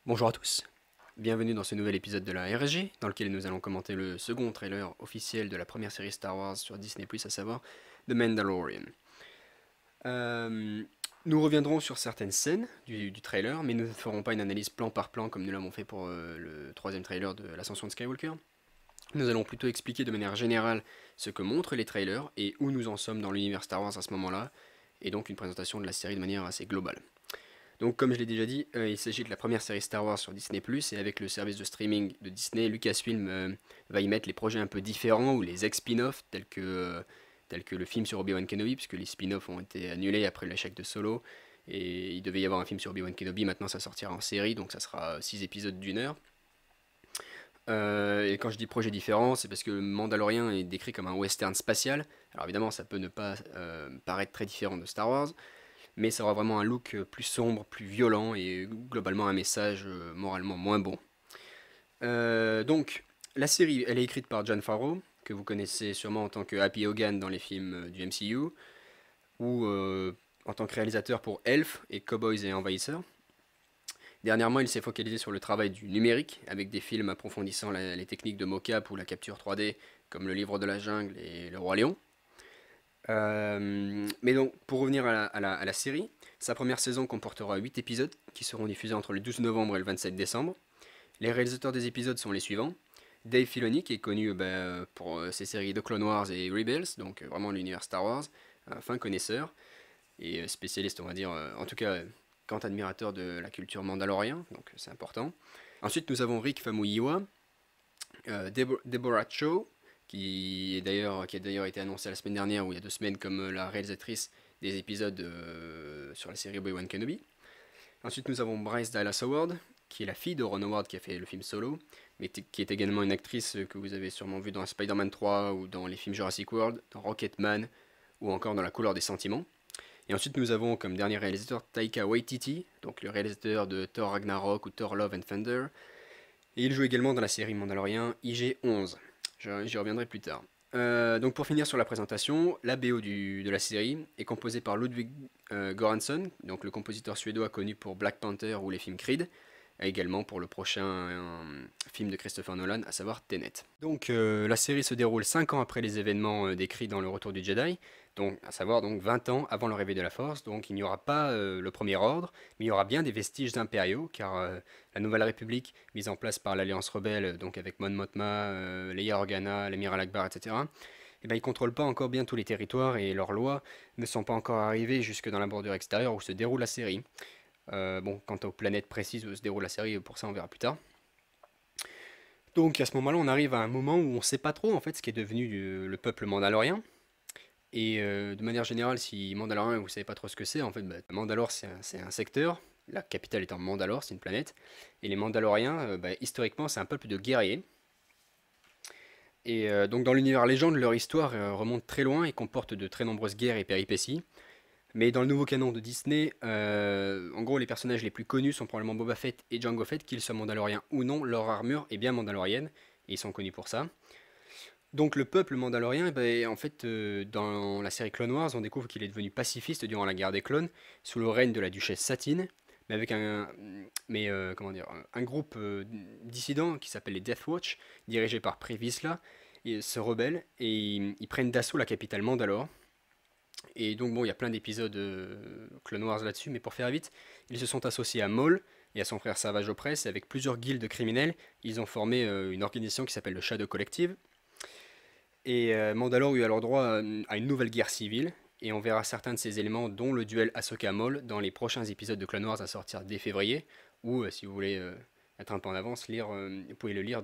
Bonjour à tous, bienvenue dans ce nouvel épisode de la RSG, dans lequel nous allons commenter le second trailer officiel de la première série Star Wars sur Disney+, à savoir The Mandalorian. Euh, Nous reviendrons sur certaines scènes du trailer, mais nous ne ferons pas une analyse plan par plan comme nous l'avons fait pour le troisième trailer de l'Ascension de Skywalker. Nous allons plutôt expliquer de manière générale ce que montrent les trailers et où nous en sommes dans l'univers Star Wars à ce moment-là, et donc une présentation de la série de manière assez globale. Donc comme je l'ai déjà dit, il s'agit de la première série Star Wars sur Disney+, et avec le service de streaming de Disney, Lucasfilm va y mettre les projets un peu différents, ou les ex-spin-offs, tels que le film sur Obi-Wan Kenobi, puisque les spin-offs ont été annulés après l'échec de Solo, et il devait y avoir un film sur Obi-Wan Kenobi, maintenant ça sortira en série, donc ça sera 6 épisodes d'1 heure. Et quand je dis projet différent, c'est parce que le Mandalorian est décrit comme un western spatial. Alors évidemment, ça peut ne pas paraître très différent de Star Wars, mais ça aura vraiment un look plus sombre, plus violent et globalement un message moralement moins bon. Donc, la série, elle est écrite par Jon Favreau, que vous connaissez sûrement en tant que Happy Hogan dans les films du MCU, ou en tant que réalisateur pour Elf et Cowboys et Envahisseurs. Dernièrement, il s'est focalisé sur le travail du numérique, avec des films approfondissant les techniques de mocap ou la capture 3D, comme Le Livre de la Jungle et Le Roi Lion. Mais donc, pour revenir à la série, sa première saison comportera 8 épisodes qui seront diffusés entre le 12 novembre et le 27 décembre. Les réalisateurs des épisodes sont les suivants. Dave Filoni, qui est connu pour ses séries The Clone Wars et Rebels, donc vraiment l'univers Star Wars, un fin connaisseur et spécialiste, on va dire, en tout cas, grand admirateur de la culture mandalorienne, donc c'est important. Ensuite, nous avons Rick Famuyiwa, Deborah Chow, qui a d'ailleurs été annoncée la semaine dernière ou il y a 2 semaines comme la réalisatrice des épisodes sur la série Obi-Wan Kenobi. Ensuite, nous avons Bryce Dallas Howard, qui est la fille de Ron Howard qui a fait le film Solo, mais qui est également une actrice que vous avez sûrement vue dans Spider-Man 3 ou dans les films Jurassic World, dans Rocketman ou encore dans La couleur des sentiments. Et ensuite, nous avons comme dernier réalisateur Taika Waititi, donc le réalisateur de Thor Ragnarok ou Thor Love and Thunder. Et il joue également dans la série Mandalorian IG-11. J'y reviendrai plus tard. Donc pour finir sur la présentation, la BO de la série est composée par Ludwig Göransson, donc le compositeur suédois connu pour Black Panther ou les films Creed, et également pour le prochain film de Christopher Nolan, à savoir Tenet. Donc la série se déroule 5 ans après les événements décrits dans Le Retour du Jedi, donc à savoir donc 20 ans avant le réveil de la Force, donc il n'y aura pas le Premier Ordre, mais il y aura bien des vestiges impériaux, car la Nouvelle République, mise en place par l'Alliance Rebelle, donc avec Mon Mothma, Leia Organa, l'Amiral Akbar, etc., eh ben, ils ne contrôlent pas encore bien tous les territoires et leurs lois ne sont pas encore arrivées jusque dans la bordure extérieure où se déroule la série. Bon, quant aux planètes précises où se déroule la série, pour ça on verra plus tard. Donc à ce moment-là, on arrive à un moment où on ne sait pas trop en fait ce qui est devenu le peuple mandalorien. Et de manière générale, si Mandalorian, vous savez pas trop ce que c'est, en fait, Mandalore c'est un secteur, la capitale étant Mandalore, c'est une planète, et les Mandaloriens, historiquement, c'est un peuple de guerriers. Et donc dans l'univers légende, leur histoire remonte très loin et comporte de très nombreuses guerres et péripéties. Mais dans le nouveau canon de Disney, en gros, les personnages les plus connus sont probablement Boba Fett et Jango Fett, qu'ils soient mandaloriens ou non, leur armure est bien mandalorienne, et ils sont connus pour ça. Donc le peuple mandalorien, eh ben, en fait, dans la série Clone Wars, on découvre qu'il est devenu pacifiste durant la guerre des clones, sous le règne de la duchesse Satine, mais avec comment dire, un groupe dissident qui s'appelle les Death Watch, dirigé par Pre Vizsla, se rebellent et ils prennent d'assaut la capitale Mandalore. Et donc bon, il y a plein d'épisodes Clone Wars là-dessus, mais pour faire vite, ils se sont associés à Maul et à son frère Savage Opress, et avec plusieurs guildes criminelles, ils ont formé une organisation qui s'appelle le Shadow Collective. Et Mandalore eut alors droit à une nouvelle guerre civile, et on verra certains de ces éléments, dont le duel Ahsoka-Maul, dans les prochains épisodes de Clone Wars à sortir dès février, ou si vous voulez être un peu en avance, vous pouvez le lire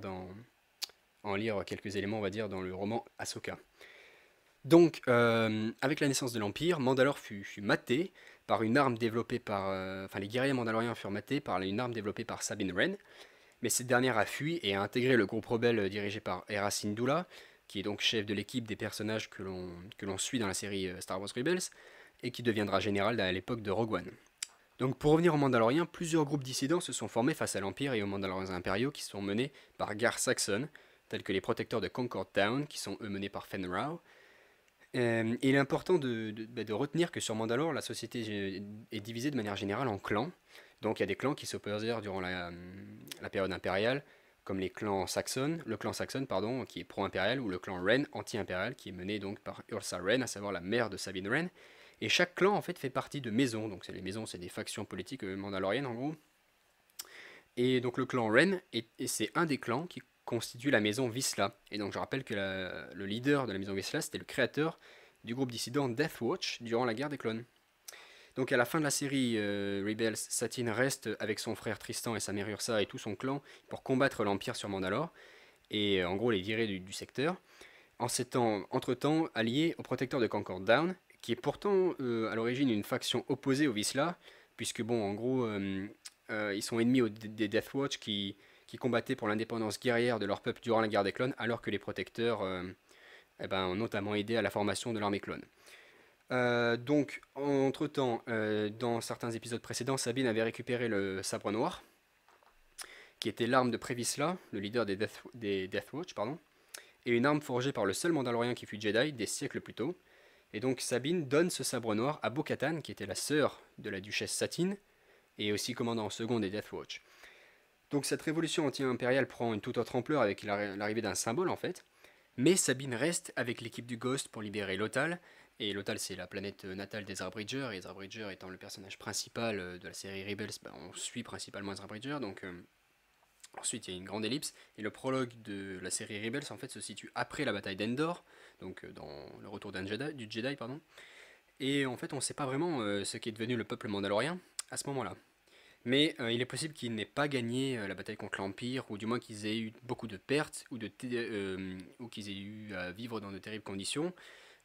en lire quelques éléments, on va dire, dans le roman Ahsoka. Donc, avec la naissance de l'Empire, Mandalore fut maté par une arme développée par... Enfin, les guerriers mandaloriens furent matés par une arme développée par Sabine Wren, mais cette dernière a fui et a intégré le groupe rebelle dirigé par Hera Syndulla, qui est donc chef de l'équipe des personnages que l'on suit dans la série Star Wars Rebels, et qui deviendra général à l'époque de Rogue One. Donc pour revenir aux Mandaloriens, plusieurs groupes dissidents se sont formés face à l'Empire et aux Mandaloriens impériaux qui sont menés par Gar Saxon, tels que les protecteurs de Concord Town, qui sont eux menés par Fenn Rau. Il est important de retenir que sur Mandalore, la société est divisée de manière générale en clans, Donc il y a des clans qui s'opposèrent durant la période impériale, comme les clans saxons, le clan saxon pardon, qui est pro-impérial, ou le clan Wren anti-impérial, qui est mené donc par Ursa Wren, à savoir la mère de Sabine Wren. Et chaque clan en fait fait partie de maisons, donc les maisons c'est des factions politiques mandaloriennes en gros. Et donc le clan Wren, c'est un des clans qui constitue la maison Vizsla. Et donc je rappelle que le leader de la maison Vizsla, c'était le créateur du groupe dissident Death Watch durant la guerre des clones. Donc à la fin de la série, Rebels, Satine reste avec son frère Tristan et sa mère Ursa et tout son clan pour combattre l'Empire sur Mandalore, et en gros les virer du secteur, en s'étant entre-temps allié au protecteur de Concord Down, qui est pourtant à l'origine une faction opposée aux Vizsla, puisque bon en gros ils sont ennemis des Death Watch qui combattaient pour l'indépendance guerrière de leur peuple durant la guerre des clones, alors que les protecteurs ont notamment aidé à la formation de l'armée clone. Donc, entre-temps, dans certains épisodes précédents, Sabine avait récupéré le sabre noir, qui était l'arme de Prévisla, le leader des Death Watch, pardon, et une arme forgée par le seul Mandalorien qui fut Jedi des siècles plus tôt. Et donc Sabine donne ce sabre noir à Bo-Katan, qui était la sœur de la duchesse Satine, et aussi commandant en second des Death Watch. Donc cette révolution anti-impériale prend une toute autre ampleur avec l'arrivée d'un symbole en fait, mais Sabine reste avec l'équipe du Ghost pour libérer Lothal, et Lothal c'est la planète natale d'Ezra Bridger, et Ezra Bridger étant le personnage principal de la série Rebels, on suit principalement Ezra Bridger, donc ensuite il y a une grande ellipse, et le prologue de la série Rebels en fait se situe après la bataille d'Endor, donc dans le retour du Jedi, pardon, et en fait on ne sait pas vraiment ce qui est devenu le peuple mandalorien à ce moment-là. Mais il est possible qu'ils n'aient pas gagné la bataille contre l'Empire, ou du moins qu'ils aient eu beaucoup de pertes, ou qu'ils aient eu à vivre dans de terribles conditions,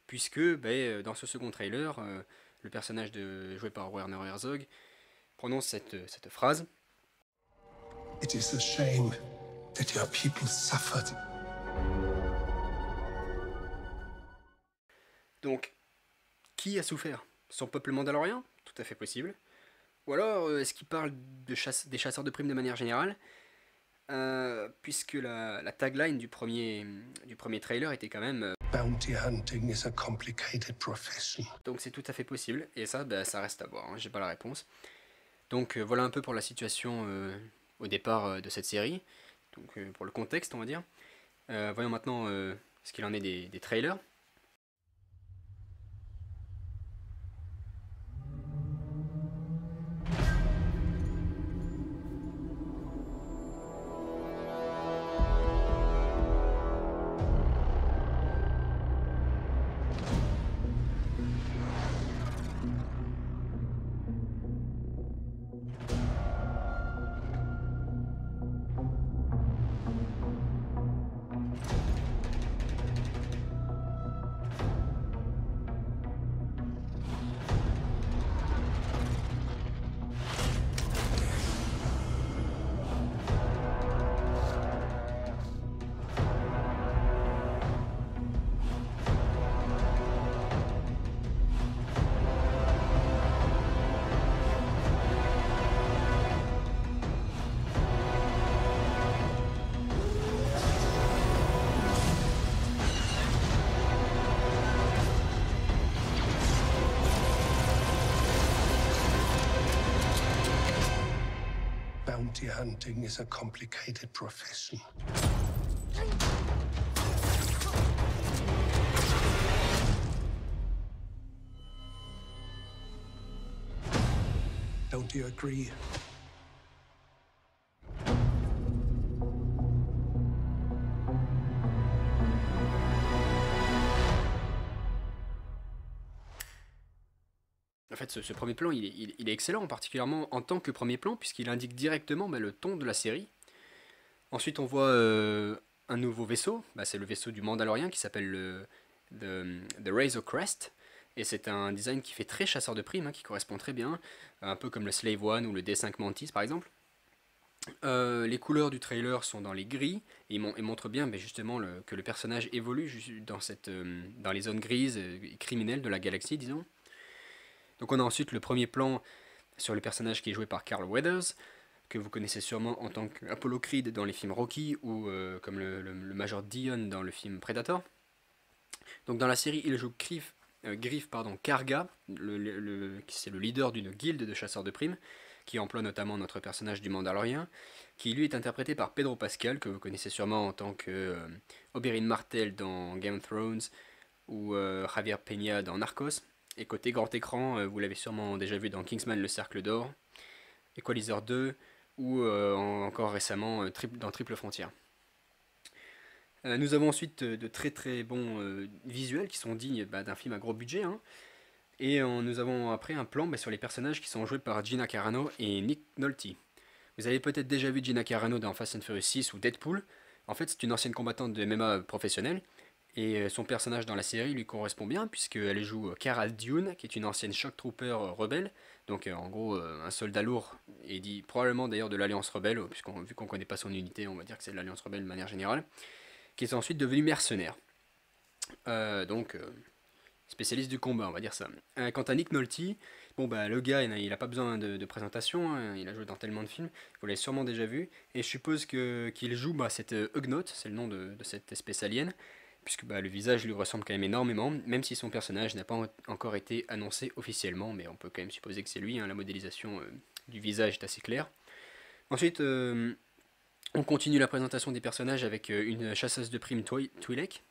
puisque dans ce second trailer, le personnage joué par Werner Herzog prononce cette phrase. It is a shame that your people suffered. Donc, qui a souffert? Son peuple mandalorien? Tout à fait possible. Ou alors, est-ce qu'il parle des chasseurs de primes de manière générale, puisque la tagline du premier trailer était quand même Bounty hunting is a complicated profession. Donc c'est tout à fait possible, et ça, ça reste à voir, hein, j'ai pas la réponse. Donc voilà un peu pour la situation au départ de cette série, donc pour le contexte on va dire. Voyons maintenant ce qu'il en est des trailers. Bounty hunting is a complicated profession. Don't you agree? En fait, ce premier plan, il est excellent, particulièrement en tant que premier plan, puisqu'il indique directement le ton de la série. Ensuite, on voit un nouveau vaisseau, c'est le vaisseau du Mandalorien qui s'appelle The Razor Crest, et c'est un design qui fait très chasseur de primes, qui correspond très bien, un peu comme le Slave One ou le D5 Mantis par exemple. Les couleurs du trailer sont dans les gris, et ils montrent bien justement que le personnage évolue dans les zones grises et criminelles de la galaxie, disons. Donc on a ensuite le premier plan sur le personnage qui est joué par Carl Weathers, que vous connaissez sûrement en tant qu'Apollo Creed dans les films Rocky, ou comme le Major Dion dans le film Predator. Donc dans la série, il joue Greef Karga, c'est le leader d'une guilde de chasseurs de primes, qui emploie notamment notre personnage du Mandalorien, qui lui est interprété par Pedro Pascal, que vous connaissez sûrement en tant que Oberyn Martell dans Game of Thrones, ou Javier Peña dans Narcos. Et côté grand écran, vous l'avez sûrement déjà vu dans Kingsman le Cercle d'Or, Equalizer 2, ou encore récemment dans Triple Frontière. Nous avons ensuite de très très bons visuels qui sont dignes d'un film à gros budget, hein. Et nous avons après un plan sur les personnages qui sont joués par Gina Carano et Nick Nolte. Vous avez peut-être déjà vu Gina Carano dans Fast and Furious 6 ou Deadpool. En fait, c'est une ancienne combattante de MMA professionnelle. Et son personnage dans la série lui correspond bien, puisqu'elle joue Cara Dune, qui est une ancienne shock trooper rebelle. Donc en gros, un soldat lourd, et dit probablement d'ailleurs de l'Alliance Rebelle, vu qu'on ne connaît pas son unité, on va dire que c'est de l'Alliance Rebelle de manière générale, qui est ensuite devenu mercenaire. Donc spécialiste du combat, on va dire ça. Quant à Nick Nolte, bon le gars, il a pas besoin de présentation, hein, il a joué dans tellement de films, vous l'avez sûrement déjà vu, et je suppose qu'il joue cette Ugnaught, c'est le nom de cette espèce alien, puisque le visage lui ressemble quand même énormément, même si son personnage n'a pas encore été annoncé officiellement, mais on peut quand même supposer que c'est lui, hein, la modélisation du visage est assez claire. Ensuite, on continue la présentation des personnages avec une chasseuse de primes Twi'lek,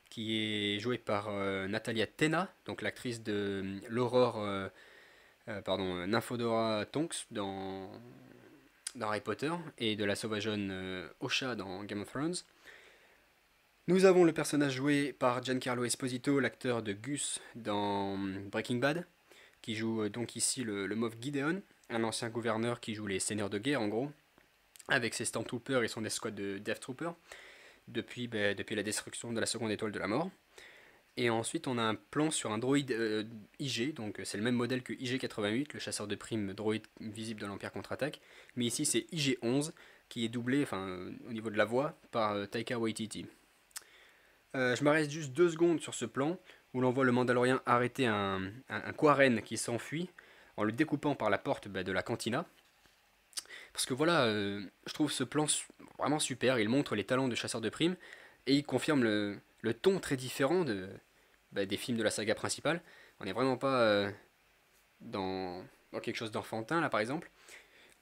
qui est jouée par Natalia Tena, donc l'actrice de l'Aurore, Nymphadora Tonks dans Harry Potter, et de la sauvageonne Osha dans Game of Thrones. Nous avons le personnage joué par Giancarlo Esposito, l'acteur de Gus dans Breaking Bad, qui joue donc ici le Moff Gideon, un ancien gouverneur qui joue les seigneurs de guerre en gros, avec ses Stormtroopers et son escouade de Death Troopers, depuis la destruction de la seconde étoile de la mort. Et ensuite on a un plan sur un droïde IG, donc c'est le même modèle que IG-88, le chasseur de primes droïde visible dans l'Empire contre-attaque, mais ici c'est IG-11, qui est doublé, au niveau de la voix, par Taika Waititi. Je m'arrête juste 2 secondes sur ce plan, où l'on voit le Mandalorien arrêter un Quarren qui s'enfuit, en le découpant par la porte de la cantina. Parce que voilà, je trouve ce plan vraiment super, il montre les talents de chasseur de primes, et il confirme le ton très différent des films de la saga principale. On n'est vraiment pas dans quelque chose d'enfantin là par exemple.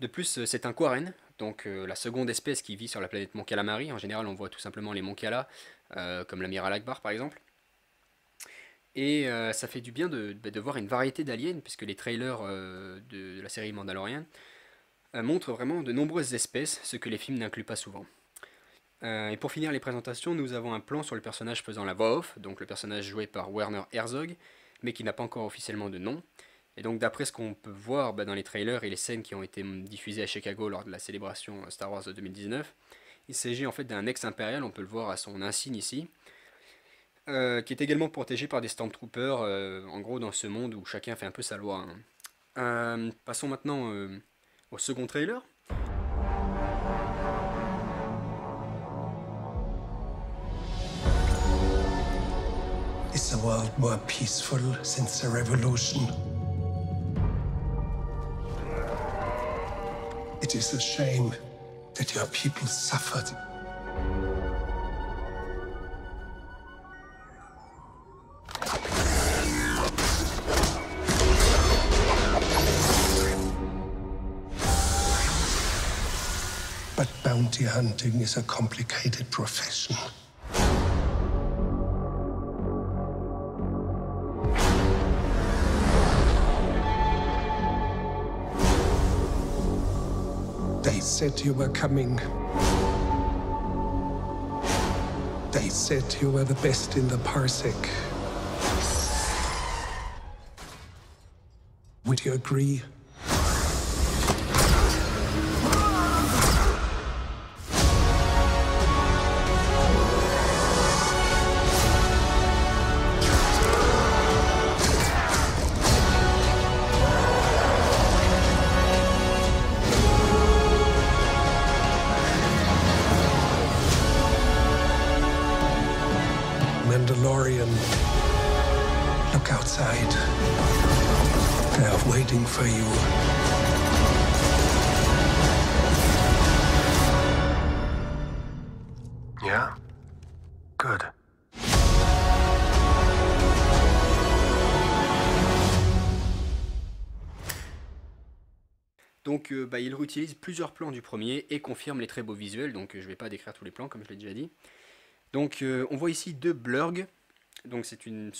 De plus, c'est un Quarren, donc la seconde espèce qui vit sur la planète Mon Calamari. En général, on voit tout simplement les Mon Cala, comme l'amiral Akbar par exemple. Et ça fait du bien de voir une variété d'aliens, puisque les trailers de la série Mandalorian montrent vraiment de nombreuses espèces, ce que les films n'incluent pas souvent. Et pour finir les présentations, nous avons un plan sur le personnage faisant la voix off, donc le personnage joué par Werner Herzog, mais qui n'a pas encore officiellement de nom. Et donc d'après ce qu'on peut voir dans les trailers et les scènes qui ont été diffusées à Chicago lors de la célébration Star Wars de 2019, il s'agit en fait d'un ex-impérial, on peut le voir à son insigne ici, qui est également protégé par des Stormtroopers, en gros dans ce monde où chacun fait un peu sa loi, hein. Passons maintenant au second trailer. Is the world more peaceful since the revolution? It is a shame that your people suffered. But bounty hunting is a complicated profession. They said you were coming. They said you were the best in the parsec. Would you agree? Mandalorian, look outside. They are waiting for you. Yeah? Good. Donc il réutilise plusieurs plans du premier et confirme les très beaux visuels, donc je ne vais pas décrire tous les plans comme je l'ai déjà dit. Donc on voit ici deux blurgs, donc c'est une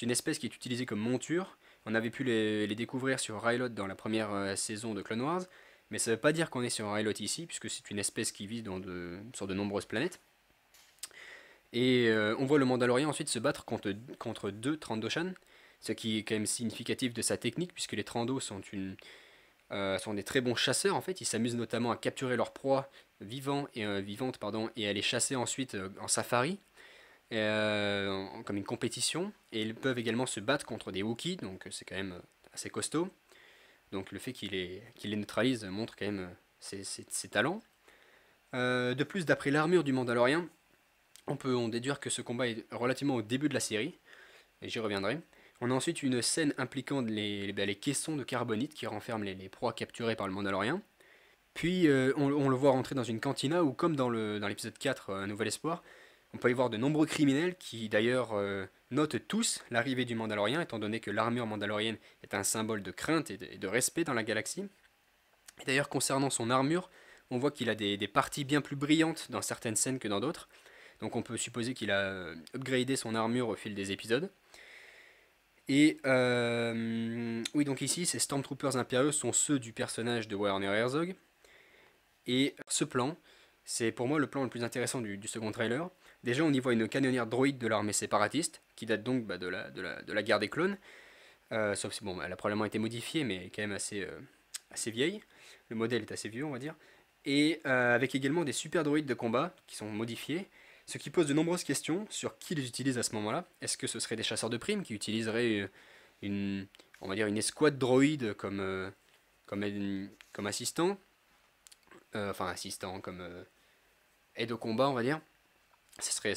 espèce qui est utilisée comme monture. On avait pu les découvrir sur Rylot dans la première saison de Clone Wars, mais ça ne veut pas dire qu'on est sur Rylot ici, puisque c'est une espèce qui vit sur de nombreuses planètes. Et on voit le Mandalorien ensuite se battre contre deux Trandoshan, ce qui est quand même significatif de sa technique, puisque les Trandos sont des très bons chasseurs en fait. Ils s'amusent notamment à capturer leurs proies vivantes et à les chasser ensuite en safari, comme une compétition. Et ils peuvent également se battre contre des Wookiees, donc c'est quand même assez costaud. Donc le fait qu'il les neutralise montre quand même ses talents. De plus, d'après l'armure du Mandalorien, on peut en déduire que ce combat est relativement au début de la série, et j'y reviendrai. On a ensuite une scène impliquant les caissons de carbonite qui renferment les proies capturées par le Mandalorien. Puis on le voit rentrer dans une cantina où, comme dans l'épisode 4, Un Nouvel Espoir, on peut y voir de nombreux criminels qui d'ailleurs notent tous l'arrivée du Mandalorien, étant donné que l'armure mandalorienne est un symbole de crainte et de respect dans la galaxie. Et d'ailleurs, concernant son armure, on voit qu'il a des parties bien plus brillantes dans certaines scènes que dans d'autres. Donc on peut supposer qu'il a upgradé son armure au fil des épisodes. Et oui, donc ici, ces Stormtroopers impériaux sont ceux du personnage de Werner Herzog. Et ce plan, c'est pour moi le plan le plus intéressant du second trailer. Déjà, on y voit une canonnière droïde de l'armée séparatiste, qui date donc de la guerre des clones. Sauf si, bon, elle a probablement été modifiée, mais elle est quand même assez vieille. Le modèle est assez vieux, on va dire. Et avec également des super droïdes de combat qui sont modifiés, ce qui pose de nombreuses questions sur qui les utilise à ce moment-là. Est-ce que ce seraient des chasseurs de primes qui utiliseraient on va dire une escouade droïde comme assistant, enfin assistant, comme aide au combat, on va dire. Ça serait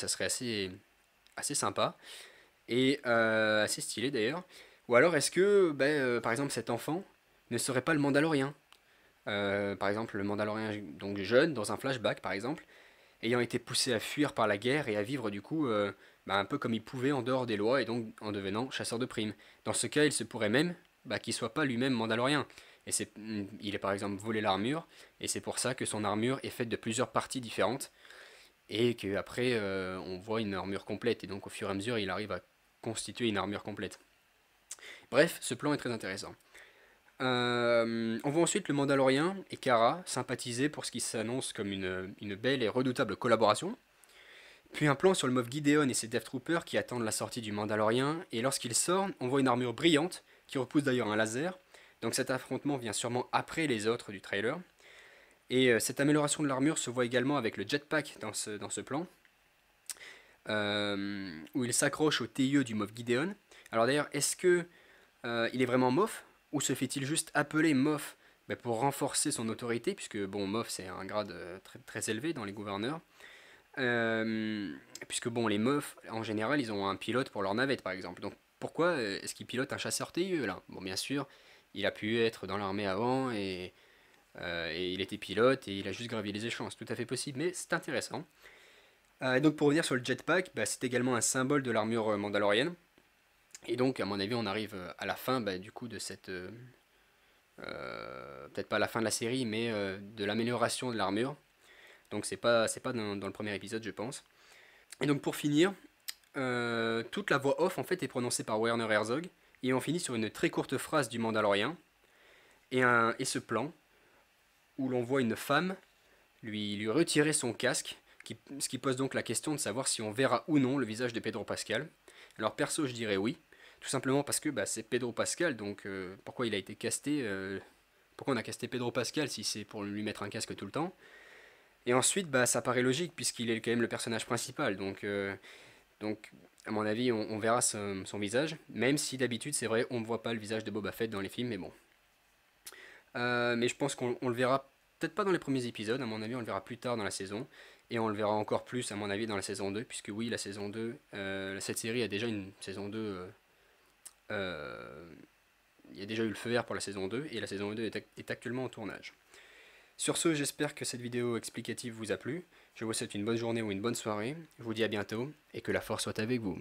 assez sympa et assez stylé d'ailleurs. Ou alors est-ce que, par exemple, cet enfant ne serait pas le Mandalorien, par exemple le Mandalorien donc jeune dans un flashback par exemple, ayant été poussé à fuir par la guerre et à vivre du coup un peu comme il pouvait en dehors des lois et donc en devenant chasseur de primes. Dans ce cas, il se pourrait même qu'il soit pas lui-même Mandalorien. Et il est par exemple volé l'armure, et c'est pour ça que son armure est faite de plusieurs parties différentes, et qu'après on voit une armure complète, et donc au fur et à mesure il arrive à constituer une armure complète. Bref, ce plan est très intéressant. On voit ensuite le Mandalorien et Cara sympathiser pour ce qui s'annonce comme une belle et redoutable collaboration. Puis un plan sur le Moff Gideon et ses Death Troopers qui attendent la sortie du Mandalorien, et lorsqu'il sort, on voit une armure brillante, qui repousse d'ailleurs un laser, donc cet affrontement vient sûrement après les autres du trailer. Et cette amélioration de l'armure se voit également avec le jetpack dans ce plan, où il s'accroche au TIE du Moff Gideon. Alors d'ailleurs, est-ce que il est vraiment Moff, ou se fait-il juste appeler Moff pour renforcer son autorité, puisque bon, Moff c'est un grade très, très élevé dans les gouverneurs, puisque bon, les Moffs en général ils ont un pilote pour leur navette par exemple. Donc pourquoi est-ce qu'il pilote un chasseur TIE là? Bon, bien sûr, il a pu être dans l'armée avant et il était pilote et il a juste gravi les échelons, c'est tout à fait possible, mais c'est intéressant. Et donc pour revenir sur le jetpack, c'est également un symbole de l'armure mandalorienne. Et donc à mon avis on arrive à la fin du coup de cette... peut-être pas à la fin de la série, mais de l'amélioration de l'armure. Donc c'est pas dans le premier épisode je pense. Et donc pour finir, toute la voix off en fait est prononcée par Werner Herzog. Et on finit sur une très courte phrase du Mandalorien. Et ce plan, où l'on voit une femme lui retirer son casque, ce qui pose donc la question de savoir si on verra ou non le visage de Pedro Pascal. Alors perso je dirais oui, tout simplement parce que c'est Pedro Pascal, donc pourquoi il a été casté, pourquoi on a casté Pedro Pascal si c'est pour lui mettre un casque tout le temps. Et ensuite ça paraît logique puisqu'il est quand même le personnage principal, donc à mon avis on verra son visage, même si d'habitude c'est vrai on ne voit pas le visage de Boba Fett dans les films, mais bon. Mais je pense qu'on le verra peut-être pas dans les premiers épisodes, à mon avis on le verra plus tard dans la saison, et on le verra encore plus à mon avis dans la saison 2, puisque oui la saison 2, cette série a déjà une saison 2, il y a déjà eu le feu vert pour la saison 2, et la saison 2 est actuellement en tournage. Sur ce, j'espère que cette vidéo explicative vous a plu, je vous souhaite une bonne journée ou une bonne soirée, je vous dis à bientôt, et que la force soit avec vous.